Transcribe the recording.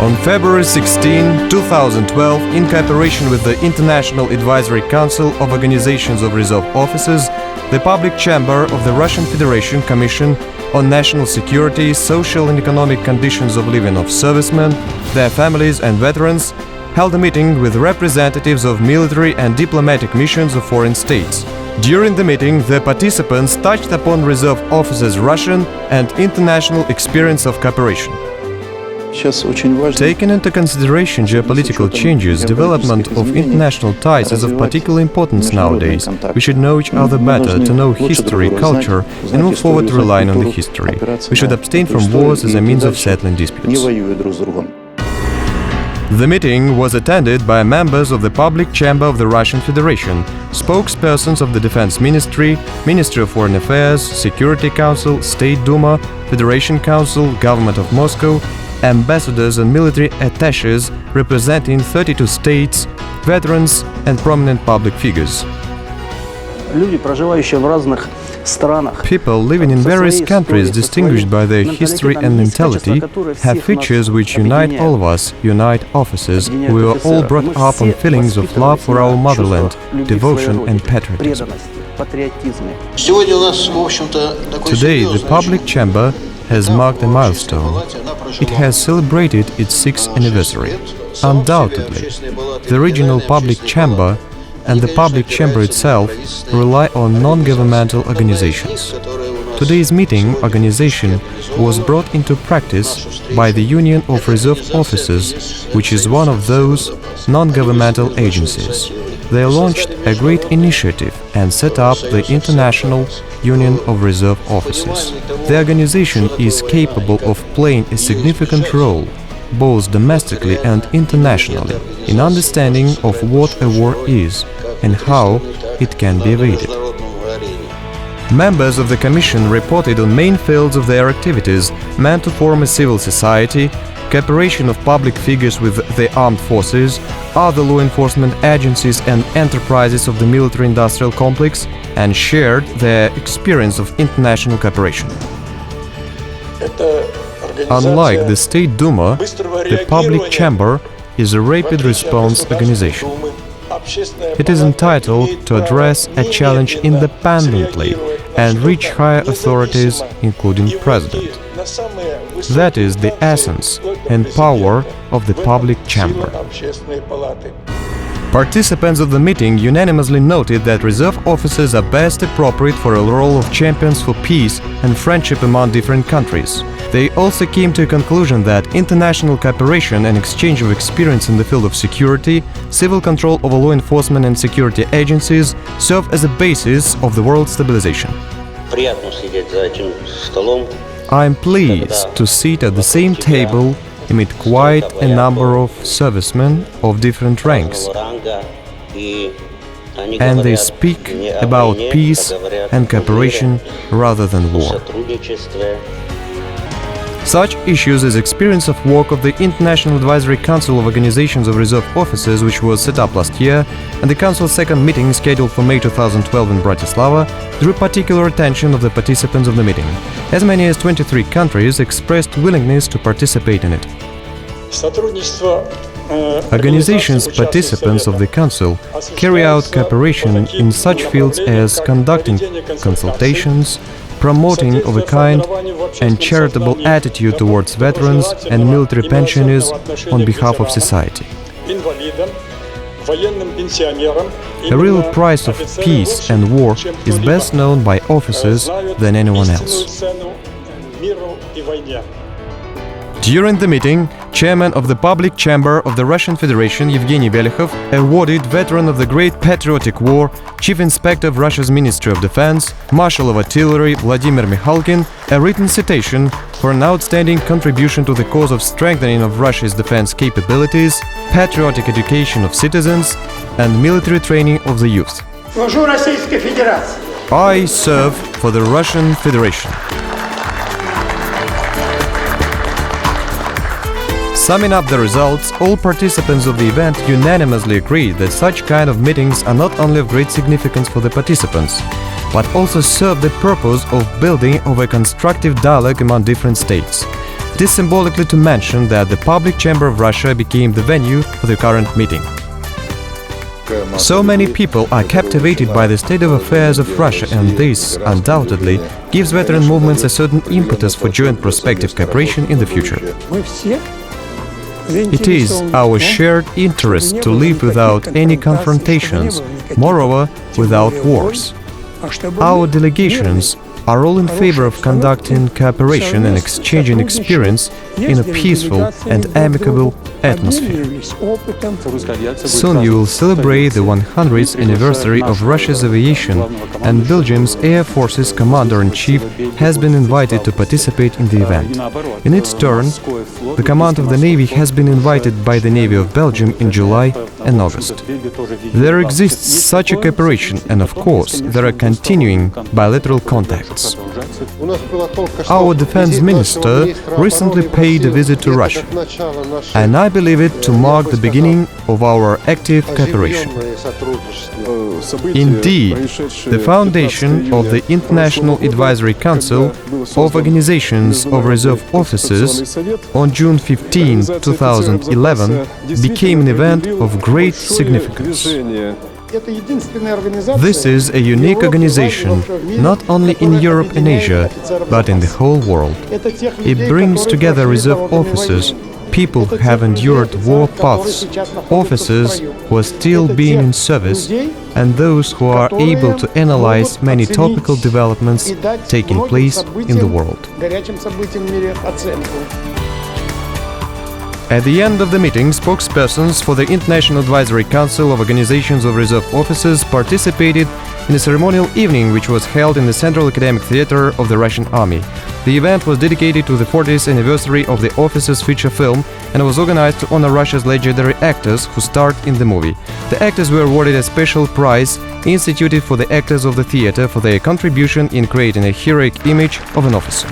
On February 16, 2012, in cooperation with the International Advisory Council of Organizations of Reserve Officers, the Public Chamber of the Russian Federation Commission on National Security, Social and Economic Conditions of Living of Servicemen, their families and veterans held a meeting with representatives of military and diplomatic missions of foreign states. During the meeting, the participants touched upon reserve officers' Russian and international experience of cooperation. Taking into consideration geopolitical changes, development of international ties is of particular importance nowadays. We should know each other better, to know history, culture, and move forward relying on the history. We should abstain from wars as a means of settling disputes. The meeting was attended by members of the Public Chamber of the Russian Federation, spokespersons of the Defense Ministry, Ministry of Foreign Affairs, Security Council, State Duma, Federation Council, Government of Moscow, ambassadors and military attaches representing 32 states, veterans and prominent public figures. People living in various countries, distinguished by their history and mentality, have features which unite all of us, unite officers. We were all brought up on feelings of love for our motherland, devotion and patriotism. Today, the Public Chamber has marked a milestone. It has celebrated its 6th anniversary. Undoubtedly, the regional Public Chamber and the Public Chamber itself rely on non-governmental organizations. Today's meeting organization was brought into practice by the Union of Reserve Officers, which is one of those non-governmental agencies. They launched a great initiative and set up the International Union of Reserve Officers. The organization is capable of playing a significant role, both domestically and internationally, in understanding of what a war is and how it can be evaded. Members of the Commission reported on main fields of their activities meant to form a civil society, cooperation of public figures with the armed forces, other law enforcement agencies and enterprises of the military-industrial complex, and shared their experience of international cooperation. Unlike the State Duma, the Public Chamber is a rapid response organization. It is entitled to address a challenge independently and reach higher authorities, including President. That is the essence and power of the Public Chamber. Participants of the meeting unanimously noted that reserve officers are best appropriate for a role of champions for peace and friendship among different countries. They also came to a conclusion that international cooperation and exchange of experience in the field of security, civil control over law enforcement and security agencies serve as a basis of the world stabilization. I am pleased to sit at the same table amid quite a number of servicemen of different ranks, and they speak about peace and cooperation rather than war. Such issues as experience of work of the International Advisory Council of Organizations of Reserve Officers, which was set up last year, and the Council's second meeting scheduled for May 2012 in Bratislava, drew particular attention of the participants of the meeting. As many as 23 countries expressed willingness to participate in it. Organizations participants of the Council carry out cooperation in such fields as conducting consultations, promoting of a kind and charitable attitude towards veterans and military pensioners on behalf of society. The real price of peace and war is best known by officers than anyone else. During the meeting, Chairman of the Public Chamber of the Russian Federation Evgeny Velihov awarded Veteran of the Great Patriotic War, Chief Inspector of Russia's Ministry of Defense, Marshal of Artillery Vladimir Mikhalkin a written citation for an outstanding contribution to the cause of strengthening of Russia's defense capabilities, patriotic education of citizens, and military training of the youth. I serve for the Russian Federation. Summing up the results, all participants of the event unanimously agreed that such kind of meetings are not only of great significance for the participants, but also serve the purpose of building of a constructive dialogue among different states. It is symbolically to mention that the Public Chamber of Russia became the venue for the current meeting. So many people are captivated by the state of affairs of Russia, and this, undoubtedly, gives veteran movements a certain impetus for joint prospective cooperation in the future. It is our shared interest to live without any confrontations, moreover, without wars. Our delegations are all in favor of conducting cooperation and exchanging experience in a peaceful and amicable atmosphere. Soon you will celebrate the 100th anniversary of Russia's aviation, and Belgium's Air Forces Commander-in-Chief has been invited to participate in the event. In its turn, the command of the Navy has been invited by the Navy of Belgium in July and August. There exists such a cooperation, and of course, there are continuing bilateral contacts. Our defense minister recently paid a visit to Russia, and I believe it to mark the beginning of our active cooperation. Indeed, the foundation of the International Advisory Council of Organizations of Reserve Officers on June 15, 2011 became an event of great significance. This is a unique organization, not only in Europe and Asia, but in the whole world. It brings together reserve officers, people who have endured war paths, officers who are still being in service, and those who are able to analyze many topical developments taking place in the world. At the end of the meeting, spokespersons for the International Advisory Council of Organizations of Reserve Officers participated in a ceremonial evening which was held in the Central Academic Theatre of the Russian Army. The event was dedicated to the 40th anniversary of the officers' feature film and was organized to honor Russia's legendary actors who starred in the movie. The actors were awarded a special prize instituted for the actors of the theatre for their contribution in creating a heroic image of an officer.